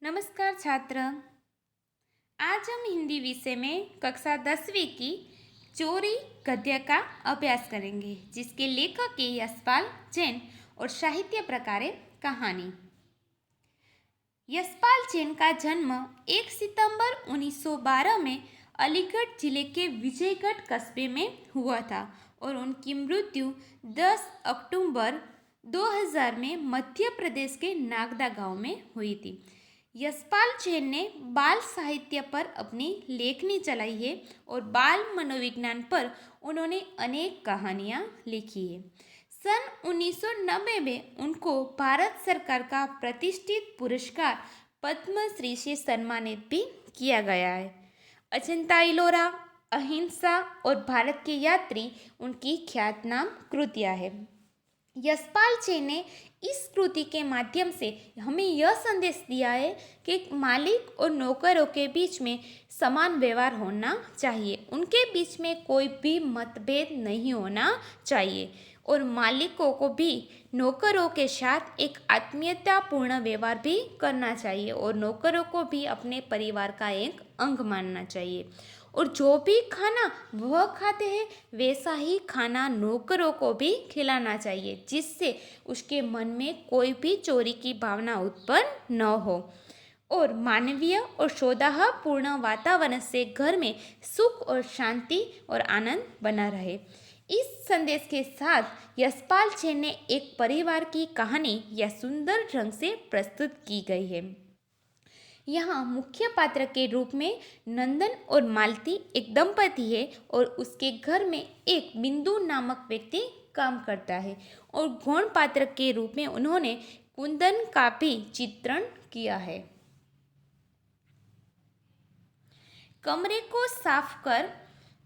नमस्कार छात्र। आज हम हिंदी विषय में कक्षा 10वीं की चोरी गद्य का अभ्यास करेंगे, जिसके लेखक है यशपाल जैन और साहित्य प्रकार है कहानी। यशपाल जैन का जन्म 1 सितंबर 1912 में अलीगढ़ जिले के विजयगढ़ कस्बे में हुआ था और उनकी मृत्यु 10 अक्टूबर 2000 में मध्य प्रदेश के नागदा गांव में हुई थी। यशपाल जैन ने बाल साहित्य पर अपनी लेखनी चलाई है और बाल मनोविज्ञान पर उन्होंने अनेक कहानियाँ लिखी है। सन 1990 में उनको भारत सरकार का प्रतिष्ठित पुरस्कार पद्मश्री से सम्मानित भी किया गया है। अजंता इलोरा, अहिंसा और भारत के यात्री उनकी ख्यातनाम कृतियाँ हैं। यशपाल जैन ने इस कृति के माध्यम से हमें यह संदेश दिया है कि मालिक और नौकरों के बीच में समान व्यवहार होना चाहिए, उनके बीच में कोई भी मतभेद नहीं होना चाहिए और मालिकों को भी नौकरों के साथ एक आत्मीयतापूर्ण व्यवहार भी करना चाहिए और नौकरों को भी अपने परिवार का एक अंग मानना चाहिए और जो भी खाना वह खाते हैं वैसा ही खाना नौकरों को भी खिलाना चाहिए, जिससे उसके मन में कोई भी चोरी की भावना उत्पन्न न हो और मानवीय और सौहार्दपूर्ण वातावरण से घर में सुख और शांति और आनंद बना रहे। इस संदेश के साथ यशपाल जैन ने एक परिवार की कहानी या सुंदर ढंग से प्रस्तुत की गई है। यहाँ मुख्य पात्र के रूप में नंदन और मालती एक दंपति है और उसके घर में एक बिंदु नामक व्यक्ति काम करता है और गौण पात्र के रूप में उन्होंने कुंदन का भी चित्रण किया है। कमरे को साफ कर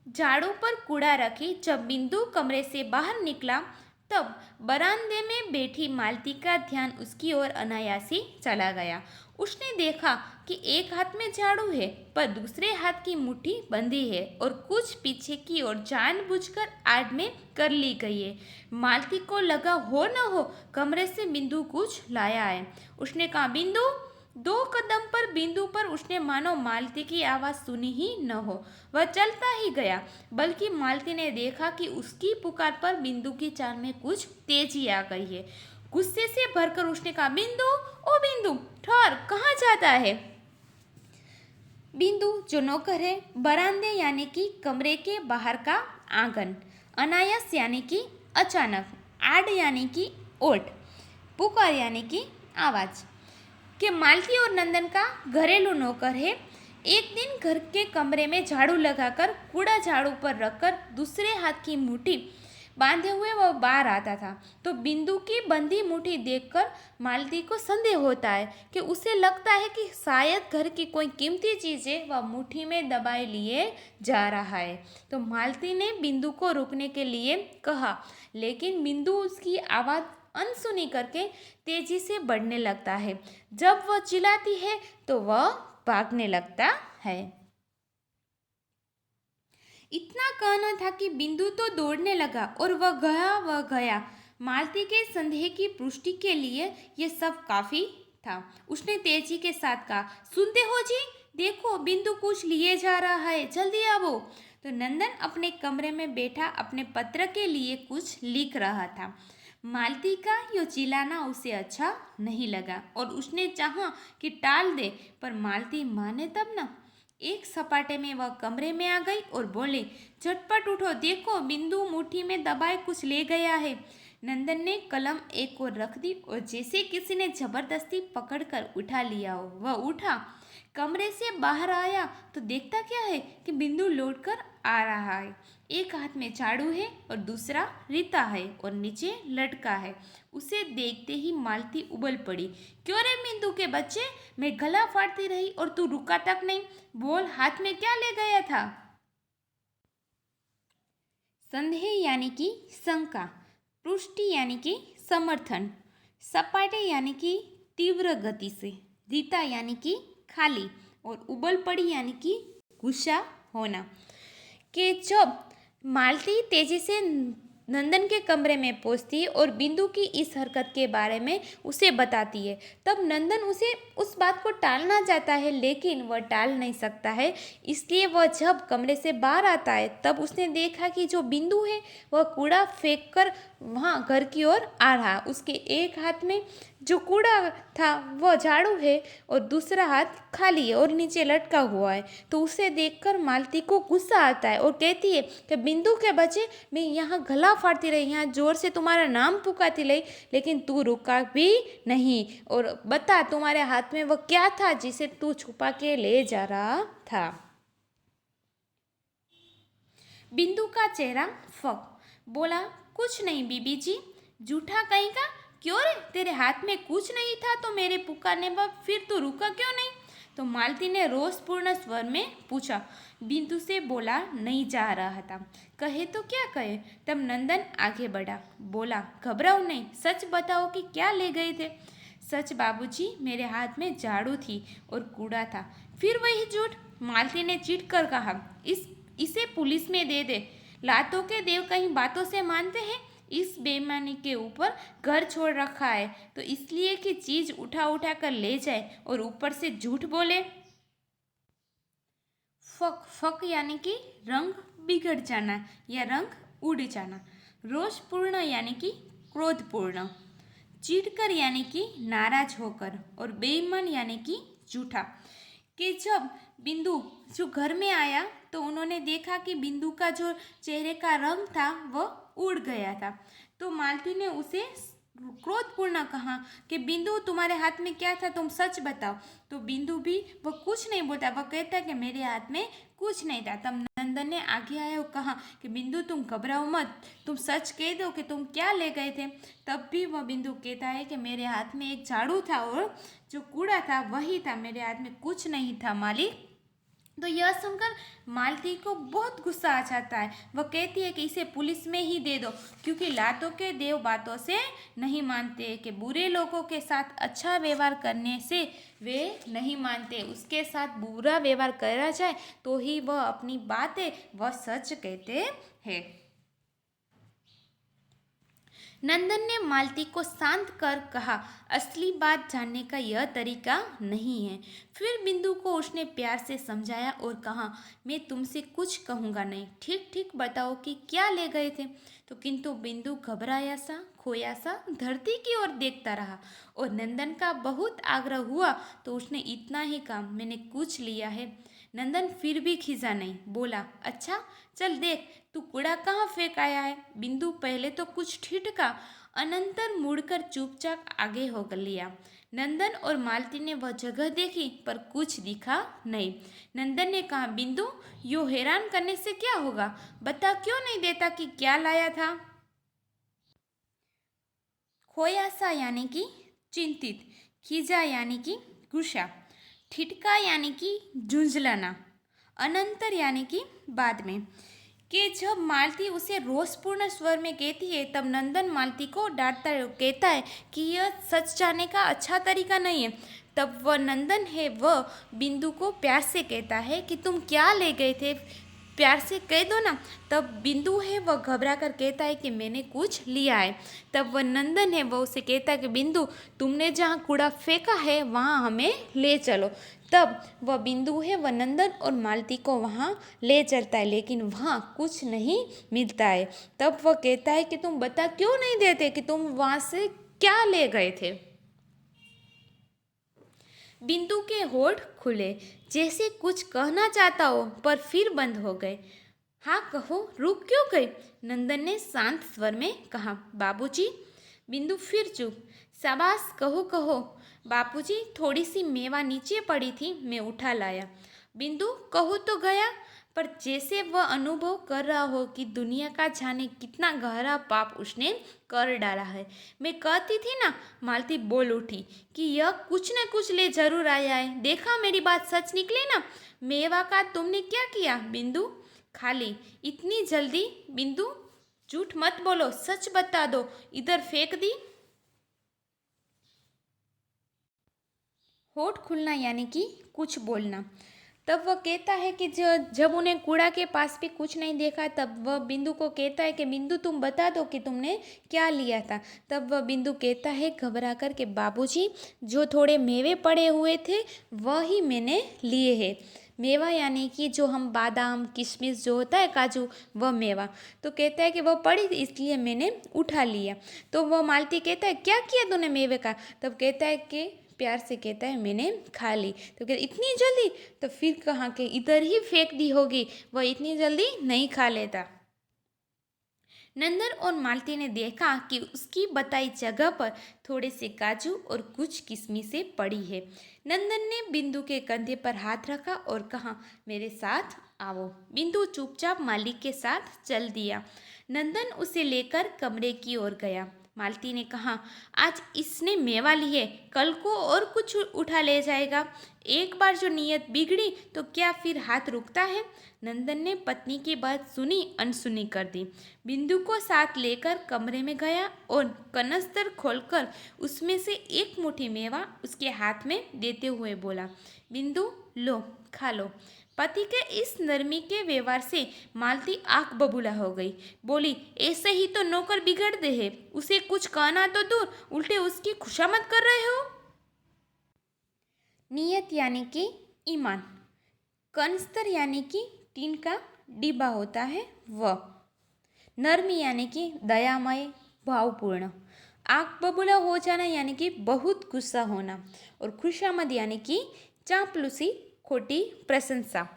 झाड़ू पर कूड़ा रखी जब बिंदु कमरे से बाहर निकला तब बरामदे में बैठी मालती का ध्यान उसकी ओर अनायासी चला गया। उसने देखा कि एक हाथ में झाड़ू है पर दूसरे हाथ की मुट्ठी बंधी है और कुछ पीछे की ओर जानबूझकर आड़ में कर ली गई है। मालती को लगा हो न हो कमरे से बिंदु कुछ लाया है। उसने कहा, बिंदु। 2 कदम पर बिंदु पर उसने मानो मालती की आवाज़ सुनी ही न हो। वह चलता ही गया, बल्कि मालती ने देखा कि उसकी पुकार पर बिंदु की चाल में कुछ तेजी आ गई है। गुस्से से भरकर उसने कहा, बिंदु, ओ बिंदु, ठहर, कहाँ जाता है? बिंदु जो नौकर है, बरामदे यानी कि कमरे के बाहर का आंगन, अनायास यानी कि अचानक, आड़ यानी कि ओट, पुकार यानी कि आवाज़ के मालती और नंदन का घरेलू नौकर है। एक दिन घर के कमरे में झाड़ू लगाकर कूड़ा झाड़ू पर रखकर दूसरे हाथ की मुट्ठी बांधे हुए वह बाहर आता था तो बिंदु की बंधी मुट्ठी देखकर मालती को संदेह होता है कि उसे लगता है कि शायद घर की कोई कीमती चीज़ें वह मुट्ठी में दबाए लिए जा रहा है। तो मालती ने बिंदु को रुकने के लिए कहा, लेकिन बिंदु उसकी आवाज़ अनसुनी करके तेजी से बढ़ने लगता है। जब वह चिल्लाती है तो वह भागने लगता है। इतना कहना था कि बिंदु तो दौड़ने लगा और वह गया। मालती के संदेह की पुष्टि के लिए यह सब काफी था। उसने तेजी के साथ कहा, सुनते हो जी, देखो बिंदु कुछ लिए जा रहा है, जल्दी आवो। तो नंदन अपने कमरे में बैठा अपने पत्र के लिए कुछ लिख रहा था। मालती का यो चिल्लाना उसे अच्छा नहीं लगा और उसने चाहा कि टाल दे, पर मालती माने तब ना। एक सपाटे में वह कमरे में आ गई और बोली, झटपट उठो, देखो बिंदु मुट्ठी में दबाए कुछ ले गया है। नंदन ने कलम एक ओर रख दी और जैसे किसी ने जबरदस्ती पकड़कर उठा लिया हो वह उठा। कमरे से बाहर आया तो देखता क्या है कि बिंदु लौटकर आ रहा है। एक हाथ में झाड़ू है और दूसरा रीता है और नीचे लटका है। उसे देखते ही मालती उबल पड़ी। क्यों रे बिंदु के बच्चे, मैं गला फाड़ती रही और तू रुका तक नहीं। बोल, हाथ में क्या ले गया था? संदेह यानी कि शंका, पुष्टि यानी कि समर्थन, सपाटे यानी कि तीव्र गति से, रीता यानी कि खाली और उबल पड़ी यानी कि गुस्सा होना। कि जब मालती तेजी से नंदन के कमरे में पहुंचती है और बिंदु की इस हरकत के बारे में उसे बताती है। तब नंदन उसे उस बात को टालना चाहता है, लेकिन वह टाल नहीं सकता है। इसलिए वह जब कमरे से बाहर आता है तब उसने देखा कि जो बिंदु है वह कूड़ा फेंक कर वहाँ घर की ओर आ रहा। उसके एक हाथ में जो कूड़ा था वह झाड़ू है और दूसरा हाथ खाली है और नीचे लटका हुआ है। तो उसे देखकर मालती को गुस्सा आता है और कहती है कि बिंदु के बच्चे, मैं यहाँ गला फाड़ती रही, यहाँ जोर से तुम्हारा नाम पुकारती रही, लेकिन तू रुका भी नहीं। और बता, तुम्हारे हाथ में वह क्या था जिसे तू छुपा के ले जा रहा था। बिंदु का चेहरा फक बोला, कुछ नहीं बीबी जी। झूठा कहीं का, क्यों रे, तेरे हाथ में कुछ नहीं था तो मेरे पुकारने पर फिर तू रुका क्यों नहीं? तो मालती ने रोषपूर्ण स्वर में पूछा। बिंदु से बोला, नहीं जा रहा था। कहे तो क्या कहे? तब नंदन आगे बढ़ा, बोला, घबराओ नहीं, सच बताओ कि क्या ले गए थे? सच बाबूजी, मेरे हाथ में झाड़ू थी और कूड़ा था। फिर वही झूठ? मालती ने चिढ़ कर कहा, इसे पुलिस में दे दे। लातों के देव कहीं बातों से मानते हैं? इस बेईमानी के ऊपर घर छोड़ रखा है तो इसलिए कि चीज उठा उठा कर ले जाए और ऊपर से झूठ बोले। फक फक यानी कि रंग बिगड़ जाना या रंग उड़ जाना। रोषपूर्ण यानी कि क्रोधपूर्ण। चिढ़कर यानी कि नाराज होकर। और बेईमान यानी कि झूठा। कि जब बिंदु जो घर में आया तो उन्होंने देखा कि बिंदु का जो चेहरे का रंग था वह उड़ गया था। तो मालती ने उसे क्रोधपूर्ण कहा कि बिंदु, तुम्हारे हाथ में क्या था, तुम सच बताओ। तो बिंदु भी वह कुछ नहीं बोलता, वह कहता कि मेरे हाथ में कुछ नहीं था। तब नंदन ने आगे आया और कहा कि बिंदु, तुम घबराओ मत, तुम सच कह दो कि तुम क्या ले गए थे। तब भी वह बिंदु कहता है कि मेरे हाथ में एक झाड़ू था और जो कूड़ा था वही था, मेरे हाथ में कुछ नहीं था मालिक। तो यह सुनकर मालती को बहुत गुस्सा आ जाता है। वह कहती है कि इसे पुलिस में ही दे दो, क्योंकि लातों के देव बातों से नहीं मानते, कि बुरे लोगों के साथ अच्छा व्यवहार करने से वे नहीं मानते, उसके साथ बुरा व्यवहार करा जाए तो ही वह अपनी बातें वह सच कहते हैं। नंदन ने मालती को शांत कर कहा, असली बात जानने का यह तरीका नहीं है। फिर बिंदु को उसने प्यार से समझाया और कहा, मैं तुमसे कुछ कहूँगा नहीं, ठीक ठीक बताओ कि क्या ले गए थे। तो किंतु बिंदु घबराया सा, खोया सा धरती की ओर देखता रहा और नंदन का बहुत आग्रह हुआ तो उसने इतना ही कहा, मैंने कुछ लिया है। नंदन फिर भी खिजा नहीं, बोला, अच्छा चल देख, तू कूड़ा कहाँ फेंक आया है। बिंदु पहले तो कुछ ठिठका, अनंतर मुड़कर चुपचाप आगे हो लिया। नंदन और मालती ने वह जगह देखी पर कुछ दिखा नहीं। नंदन ने कहा, बिंदु, यो हैरान करने से क्या होगा, बता क्यों नहीं देता कि क्या लाया था। खोया सा यानी कि चिंतित, खिजा यानी कि गुस्सा, ठिठका यानी कि झुंझलाना, अनंतर यानी कि बाद में। कि जब मालती उसे रोषपूर्ण स्वर में कहती है तब नंदन मालती को डांटता है, कहता है कि यह सच जानने का अच्छा तरीका नहीं है। तब वह नंदन है वह बिंदु को प्यार से कहता है कि तुम क्या ले गए थे, प्यार से कह दो ना। तब बिंदु है वह घबरा कर कहता है कि मैंने कुछ लिया है। तब वह नंदन है वह उसे कहता है कि बिंदु, तुमने जहाँ कूड़ा फेंका है वहाँ हमें ले चलो। तब वह बिंदु है वह नंदन और मालती को वहाँ ले चलता है, लेकिन वहाँ कुछ नहीं मिलता है। तब वह कहता है कि तुम बता क्यों नहीं देते कि तुम वहाँ से क्या ले गए थे। बिंदु के होठ खुले, जैसे कुछ कहना चाहता हो, पर फिर बंद हो गए। हाँ कहो, रुक क्यों गई? नंदन ने शांत स्वर में कहा, बाबूजी। बिंदु फिर चुप। शाबाश, कहो कहो। बापूजी, थोड़ी सी मेवा नीचे पड़ी थी, मैं उठा लाया। बिंदु कहो तो गया, पर जैसे वह अनुभव कर रहा हो कि दुनिया का जाने कितना गहरा पाप उसने कर डाला है। मैं कहती थी ना, मालती बोल उठी, कि यह कुछ न कुछ ले जरूर आया है। देखा, मेरी बात सच निकली ना। मेवा का तुमने क्या किया बिंदु? खाली। इतनी जल्दी? बिंदु झूठ मत बोलो, सच बता दो, इधर फेंक दी। होठ खुलना यानी कि कुछ बोलना। तब वह कहता है कि जब उन्हें कूड़ा के पास भी कुछ नहीं देखा, तब वह बिंदु को कहता है कि बिंदु तुम बता दो कि तुमने क्या लिया था। तब वह बिंदु कहता है घबरा कर के बाबूजी, जो थोड़े मेवे पड़े हुए थे वह ही मैंने लिए हैं। मेवा यानी कि जो हम बादाम किशमिश जो होता है काजू, वह मेवा। तो कहता है कि वह पड़ी इसलिए मैंने उठा लिया। तो वह मालती कहता है क्या किया तूने मेवे का। तब कहता है कि प्यार से कहता है मैंने खा ली। तो कहते इतनी जल्दी, तो फिर कहा कि इधर ही फेंक दी होगी, वह इतनी जल्दी नहीं खा लेता। नंदन और मालती ने देखा कि उसकी बताई जगह पर थोड़े से काजू और कुछ किशमिशें पड़ी है। नंदन ने बिंदु के कंधे पर हाथ रखा और कहा मेरे साथ आओ। बिंदु चुपचाप मालिक के साथ चल दिया। नंदन उसे लेकर कमरे की ओर गया। मालती ने कहा आज इसने मेवा लिए, कल को और कुछ उठा ले जाएगा। एक बार जो नीयत बिगड़ी तो क्या फिर हाथ रुकता है। नंदन ने पत्नी की बात सुनी अनसुनी कर दी। बिंदु को साथ लेकर कमरे में गया और कनस्तर खोलकर उसमें से एक मुट्ठी मेवा उसके हाथ में देते हुए बोला बिंदु लो खा लो। पति के इस नरमी के व्यवहार से मालती आंख बबूला हो गई। बोली ऐसे ही तो नौकर बिगड़ते हैं, उसे कुछ कहना तो दूर उल्टे उसकी खुशामद कर रहे हो। नियत यानी कि ईमान, कनस्तर यानी कि टीन का डिब्बा होता है वह, नरमी यानी कि दयामय भावपूर्ण, आंख बबूला हो जाना यानी कि बहुत गुस्सा होना, और खुशामद यानी कि चापलूसी खोटी प्रशंसा।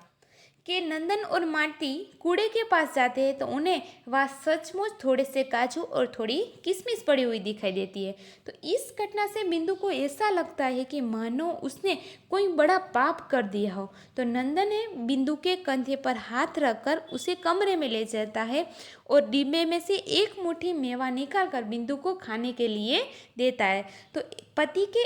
कि नंदन और मालती कूड़े के पास जाते हैं तो उन्हें वहाँ सचमुच थोड़े से काजू और थोड़ी किशमिश पड़ी हुई दिखाई देती है। तो इस घटना से बिंदु को ऐसा लगता है कि मानो उसने कोई बड़ा पाप कर दिया हो। तो नंदन ने बिंदु के कंधे पर हाथ रखकर उसे कमरे में ले जाता है और डिब्बे में से एक मुट्ठी मेवा निकाल कर बिंदु को खाने के लिए देता है। तो पति के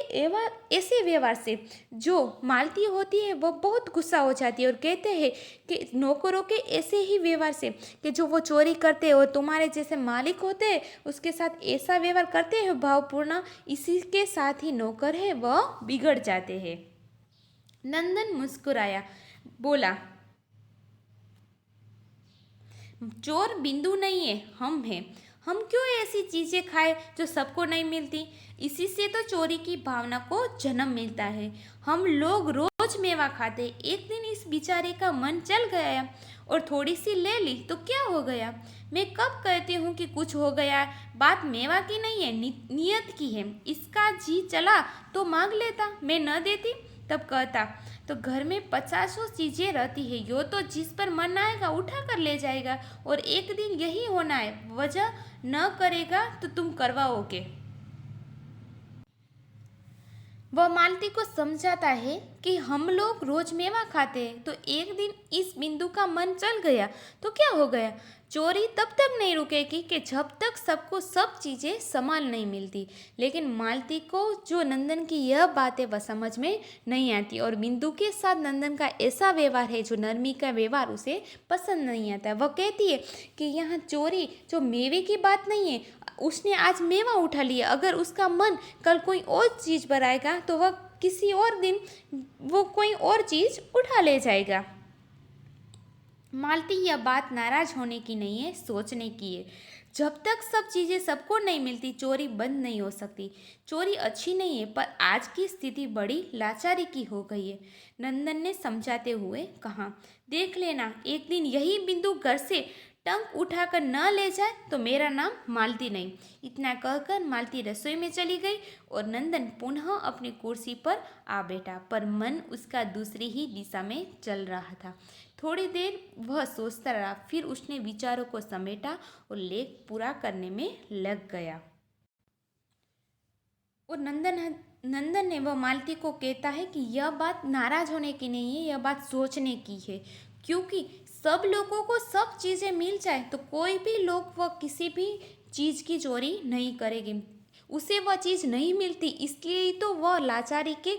ऐसे व्यवहार से जो मालती होती है वह बहुत गुस्सा हो जाती है और कहते हैं कि नौकरों के ऐसे ही व्यवहार से कि जो वो चोरी करते हैं और तुम्हारे जैसे मालिक होते हैं उसके साथ ऐसा व्यवहार करते हैं भावपूर्ण, इसी के साथ ही नौकर है वह बिगड़ जाते हैं। नंदन मुस्कुराया, बोला चोर बिंदु नहीं है, हम हैं। हम क्यों ऐसी चीज़ें खाए जो सबको नहीं मिलती। इसी से तो चोरी की भावना को जन्म मिलता है। हम लोग रोज मेवा खाते, एक दिन इस बेचारे का मन चल गया और थोड़ी सी ले ली तो क्या हो गया। मैं कब कहती हूँ कि कुछ हो गया, बात मेवा की नहीं है, नियत की है। इसका जी चला तो मांग लेता, मैं न देती तब कहता तो घर में 50 चीज़ें रहती है, यो तो जिस पर मन आएगा उठा कर ले जाएगा और एक दिन यही होना है, वजह न करेगा तो तुम करवाओगे। वह मालती को समझाता है कि हम लोग रोज मेवा खाते हैं, तो एक दिन इस बिंदु का मन चल गया तो क्या हो गया। चोरी तब तक नहीं रुकेगी कि जब तक सबको सब चीज़ें समान नहीं मिलती। लेकिन मालती को जो नंदन की यह बातें वह समझ में नहीं आती और बिंदु के साथ नंदन का ऐसा व्यवहार है जो नरमी का व्यवहार उसे पसंद नहीं आता। वह कहती है कि यहाँ चोरी जो मेवे की बात नहीं है, उसने आज मेवा उठा लिया, अगर उसका मन कल कोई और चीज़ पर आएगा तो वह किसी और दिन वो कोई और चीज़ उठा ले जाएगा। मालती यह बात नाराज होने की नहीं है, सोचने की है। जब तक सब चीज़ें सबको नहीं मिलती चोरी बंद नहीं हो सकती। चोरी अच्छी नहीं है, पर आज की स्थिति बड़ी लाचारी की हो गई है। नंदन ने समझाते हुए कहा, देख लेना एक दिन यही बिंदु घर से टंक उठाकर न ले जाए तो मेरा नाम मालती नहीं। इतना कहकर मालती रसोई में चली गई और नंदन पुनः अपनी कुर्सी पर आ बैठा, पर मन उसका दूसरी ही दिशा में चल रहा था। थोड़ी देर वह सोचता रहा, फिर उसने विचारों को समेटा और लेख पूरा करने में लग गया। और नंदन ने वह मालती को कहता है कि यह बात नाराज होने की नहीं है, यह बात सोचने की है। क्योंकि सब लोगों को सब चीज़ें मिल जाए तो कोई भी लोग वह किसी भी चीज़ की चोरी नहीं करेगी। उसे वह चीज़ नहीं मिलती, इसलिए ही तो वह लाचारी के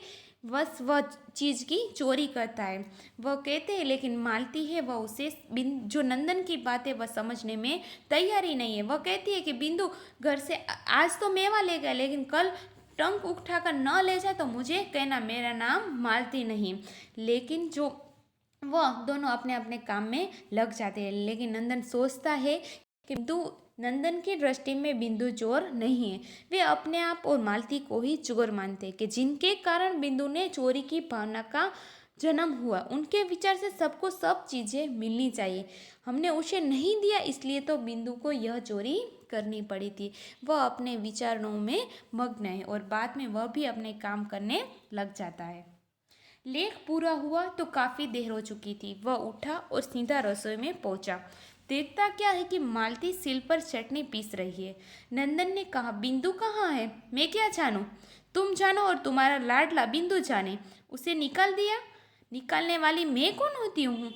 बस वह चीज़ की चोरी करता है। वह कहते हैं, लेकिन मालती है वह उसे जो नंदन की बात है वह समझने में तैयारी नहीं है। वह कहती है कि बिंदु घर से आज तो मेवा ले गया, लेकिन कल टंक उठाकर न ले जाए तो मुझे कहना मेरा नाम मालती नहीं। लेकिन जो वह दोनों अपने अपने काम में लग जाते हैं। लेकिन नंदन सोचता है कि नंदन की दृष्टि में बिंदु चोर नहीं है। वे अपने आप और मालती को ही चोर मानते हैं कि जिनके कारण बिंदु ने चोरी की भावना का जन्म हुआ। उनके विचार से सबको सब चीज़ें मिलनी चाहिए। हमने उसे नहीं दिया, इसलिए तो बिंदु को यह चोरी करनी पड़ी थी। वह अपने विचारों में मग्न है और बाद में वह भी अपने काम करने लग जाता है। लेख पूरा हुआ तो काफ़ी देर हो चुकी थी। वह उठा और सीधा रसोई में पहुंचा। देखता क्या है कि मालती सिल पर चटनी पीस रही है। नंदन ने कहा, बिंदु कहाँ है? मैं क्या जानूं? तुम जानो और तुम्हारा लाडला बिंदु जाने। उसे निकाल दिया? निकालने वाली मैं कौन होती हूँ?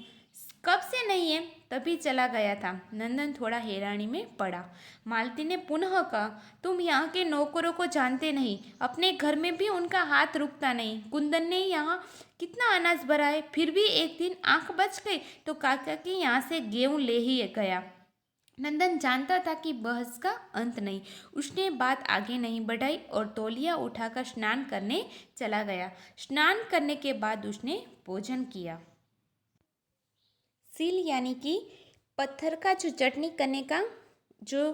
कब से नहीं है? तभी चला गया था। नंदन थोड़ा हैरानी में पड़ा। मालती ने पुनः कहा, तुम यहाँ के नौकरों को जानते नहीं। अपने घर में भी उनका हाथ रुकता नहीं। कुंदन ने यहाँ कितना अनाज भरा है, फिर भी एक दिन आंख बच गई तो काका के यहाँ से गेहूं ले ही गया। नंदन जानता था कि बहस का अंत नहीं। उसने बात आगे नहीं बढ़ाई और तौलिया उठाकर स्नान करने चला गया। स्नान करने के बाद उसने भोजन किया। सील यानी कि पत्थर का जो चटनी करने का जो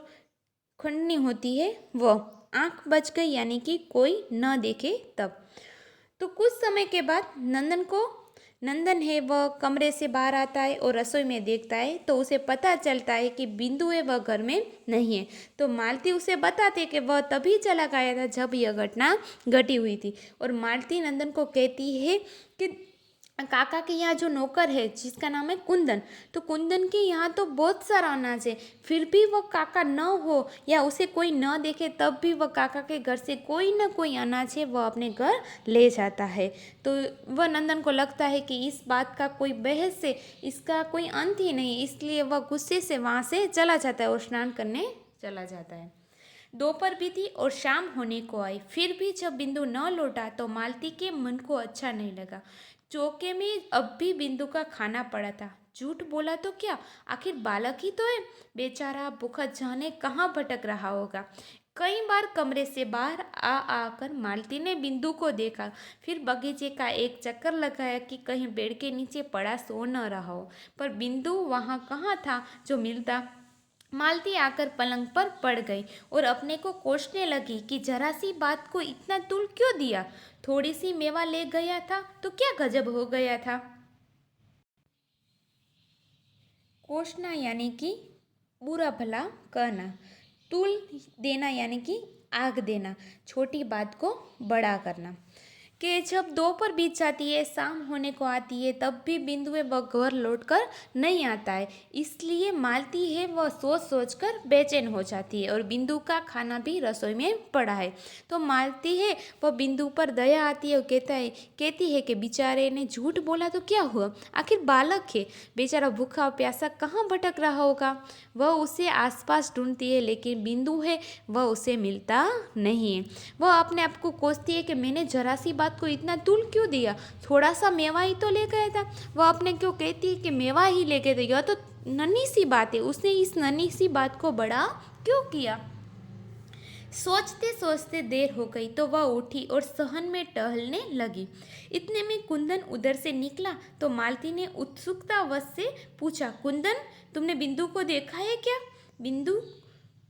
खंडनी होती है, वो आंख बच गई यानी कि कोई न देखे तब। तो कुछ समय के बाद नंदन है वह कमरे से बाहर आता है और रसोई में देखता है तो उसे पता चलता है कि बिंदु है वह घर में नहीं है। तो मालती उसे बताते कि वह तभी चला गया था जब यह घटना घटी हुई थी। और मालती नंदन को कहती है कि काका के यहाँ जो नौकर है जिसका नाम है कुंदन, तो कुंदन के यहाँ तो बहुत सारा अनाज है, फिर भी वह काका न हो या उसे कोई न देखे तब भी वह काका के घर से कोई न कोई अनाज है वह अपने घर ले जाता है। तो वह नंदन को लगता है कि इस बात का कोई बहस से इसका कोई अंत ही नहीं, इसलिए वह गुस्से से वहाँ से चला जाता है और स्नान करने चला जाता है। दोपहर बीती और शाम होने को आई, फिर भी जब बिंदु न लौटा तो मालती के मन को अच्छा नहीं लगा। चौके में अब भी बिंदु का खाना पड़ा था। झूठ बोला तो क्या, आखिर बालक ही तो है। बेचारा भूखा जाने कहाँ भटक रहा होगा। कई बार कमरे से बाहर आ आकर मालती ने बिंदु को देखा, फिर बगीचे का एक चक्कर लगाया कि कहीं पेड़ के नीचे पड़ा सो न रहा हो, पर बिंदु वहाँ कहाँ था जो मिलता। मालती आकर पलंग पर पड़ गई और अपने को कोसने लगी कि जरा सी बात को इतना तुल क्यों दिया। थोड़ी सी मेवा ले गया था तो क्या गजब हो गया था। कोसना यानी कि बुरा भला कहना, तुल देना यानी कि आग देना, छोटी बात को बड़ा करना। कि जब दोपहर बीत जाती है, शाम होने को आती है, तब भी बिंदु है वह घर लौटकर नहीं आता है। इसलिए मालती है वह सोच सोच कर बेचैन हो जाती है और बिंदु का खाना भी रसोई में पड़ा है। तो मालती है वह बिंदु पर दया आती है और कहती है कि बेचारे ने झूठ बोला तो क्या हुआ, आखिर बालक है, बेचारा भूखा और प्यासा कहाँ भटक रहा होगा। वह उसे आसपास ढूंढती है लेकिन बिंदु है वह उसे मिलता नहीं है। वह अपने आप को कोसती है कि मैंने जरा सी बात को इतना तुल क्यों दिया, थोड़ा सा मेवा ही तो ले गया था। वह अपने क्यों कहती है कि मेवा ही ले गए थे, यह तो नन्ही सी बात है, उसने इस नन्ही सी बात को बड़ा क्यों किया। सोचते सोचते देर हो गई तो वह उठी और सहन में टहलने लगी। इतने में कुंदन उधर से निकला तो मालती ने उत्सुकतावश से पूछा, कुंदन तुमने बिंदु को देखा है क्या? बिंदु,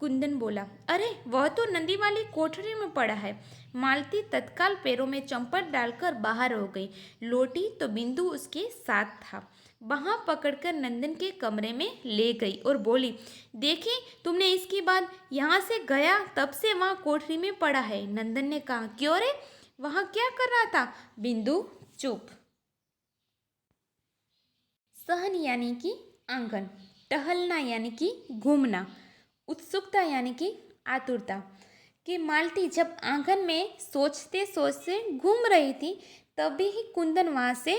कुंदन बोला, अरे वह तो नंदी वाली कोठरी में पड़ा है। मालती तत्काल पैरों में चंपट डालकर बाहर हो गई। लौटी तो बिंदु उसके साथ था। वहाँ पकड़कर नंदन के कमरे में ले गई और बोली, देखी तुमने इसकी बात, यहाँ से गया तब से वहाँ कोठरी में पड़ा है। नंदन ने कहा, क्यों रे, वहाँ क्या कर रहा था? बिंदु चुप। सहन यानी कि आंगन, टहलना यानी कि घूमना, उत्सुकता यानी कि आतुरता। कि मालती जब आंगन में सोचते सोचते घूम रही थी तभी ही कुंदन वहाँ से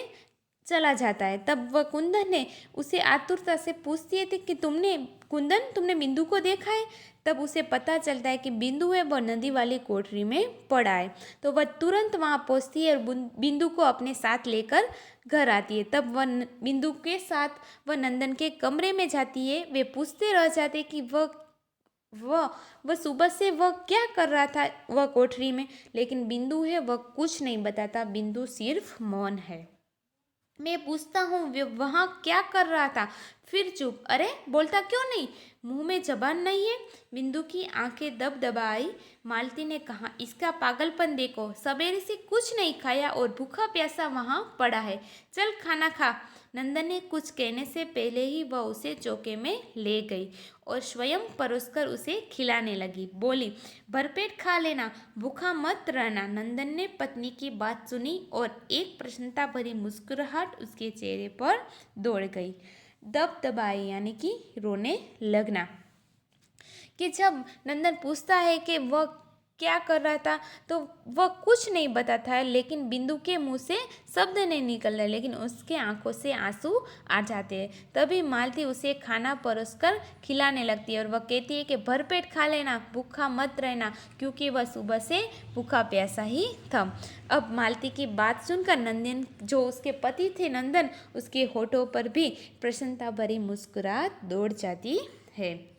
चला जाता है। तब वह कुंदन ने उसे आतुरता से पूछती थी कि तुमने बिंदु को देखा है? तब उसे पता चलता है कि बिंदु है वह नदी वाली कोठरी में पड़ा है। तो वह तुरंत वहाँ पहुँचती है और बिंदु को अपने साथ लेकर घर आती है। तब वह बिंदु के साथ वह नंदन के कमरे में जाती है। वे पूछते रह जाते कि वह सुबह से वह क्या कर रहा था वह कोठरी में, लेकिन बिंदु है वह कुछ नहीं बताता। बिंदु सिर्फ मौन है। मैं पूछता हूँ वे वहाँ क्या कर रहा था, फिर चुप। अरे बोलता क्यों नहीं, मुंह में जबान नहीं है। बिंदु की आंखें दबदबाई। मालती ने कहा, इसका पागलपन देखो, सवेरे से कुछ नहीं खाया और भूखा प्यासा वहाँ पड़ा है, चल खाना खा। नंदन ने कुछ कहने से पहले ही वह उसे चौके में ले गई और स्वयं परोसकर उसे खिलाने लगी। बोली, भरपेट खा लेना, भूखा मत रहना। नंदन ने पत्नी की बात सुनी और एक प्रसन्नता भरी मुस्कुराहट उसके चेहरे पर दौड़ गई। दबदबाई यानी कि रोने लगना। कि जब नंदन पूछता है कि वह क्या कर रहा था, तो वह कुछ नहीं बताता है, लेकिन बिंदु के मुंह से शब्द नहीं निकल रहे, लेकिन उसके आंखों से आंसू आ जाते हैं। तभी मालती उसे खाना परोसकर खिलाने लगती है और वह कहती है कि भरपेट खा लेना, भूखा मत रहना, क्योंकि वह सुबह से भूखा प्यासा ही था। अब मालती की बात सुनकर नंदन, जो उसके पति थे नंदन, उसके होठों पर भी प्रसन्नता भरी मुस्कुराहट दौड़ जाती है।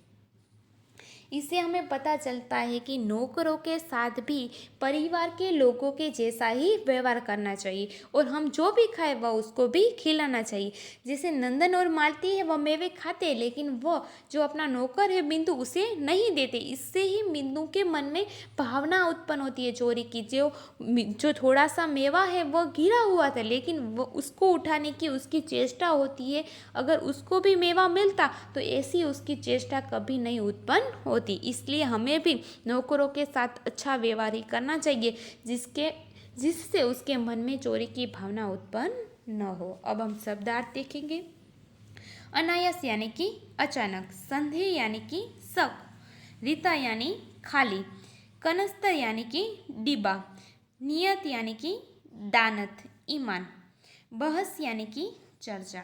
इससे हमें पता चलता है कि नौकरों के साथ भी परिवार के लोगों के जैसा ही व्यवहार करना चाहिए और हम जो भी खाए वह उसको भी खिलाना चाहिए। जैसे नंदन और मालती है, वह मेवे खाते हैं, लेकिन वह जो अपना नौकर है बिंदु, उसे नहीं देते। इससे ही बिंदु के मन में भावना उत्पन्न होती है चोरी की। जो थोड़ा सा मेवा है वह गिरा हुआ था, लेकिन वह उसको उठाने की उसकी चेष्टा होती है। अगर उसको भी मेवा मिलता तो ऐसी उसकी चेष्टा कभी नहीं उत्पन्न होती। इसलिए हमें भी नौकरों के साथ अच्छा व्यवहार ही करना चाहिए, जिससे उसके मन में चोरी की भावना उत्पन्न न हो। अब हम शब्दार्थ देखेंगे। अनायास यानी कि अचानक, संदेह यानी कि शक, रीता यानी खाली, कनस्तर यानी कि डिब्बा, नियत यानी कि दानत ईमान, बहस यानी कि चर्चा।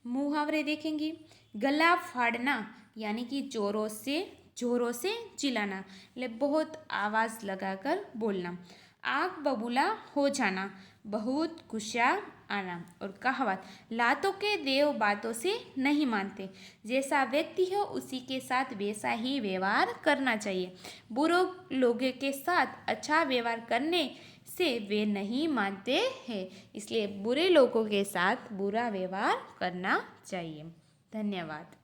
मुहावरे देखेंगे। गला फाड़ना यानी कि जोरों से चिल्लाना, मतलब बहुत आवाज़ लगाकर बोलना। आग बबूला हो जाना, बहुत गुस्सा आना। और कहावत, लातों के देव बातों से नहीं मानते, जैसा व्यक्ति हो उसी के साथ वैसा ही व्यवहार करना चाहिए। बुरे लोगों के साथ अच्छा व्यवहार करने से वे नहीं मानते हैं, इसलिए बुरे लोगों के साथ बुरा व्यवहार करना चाहिए। धन्यवाद।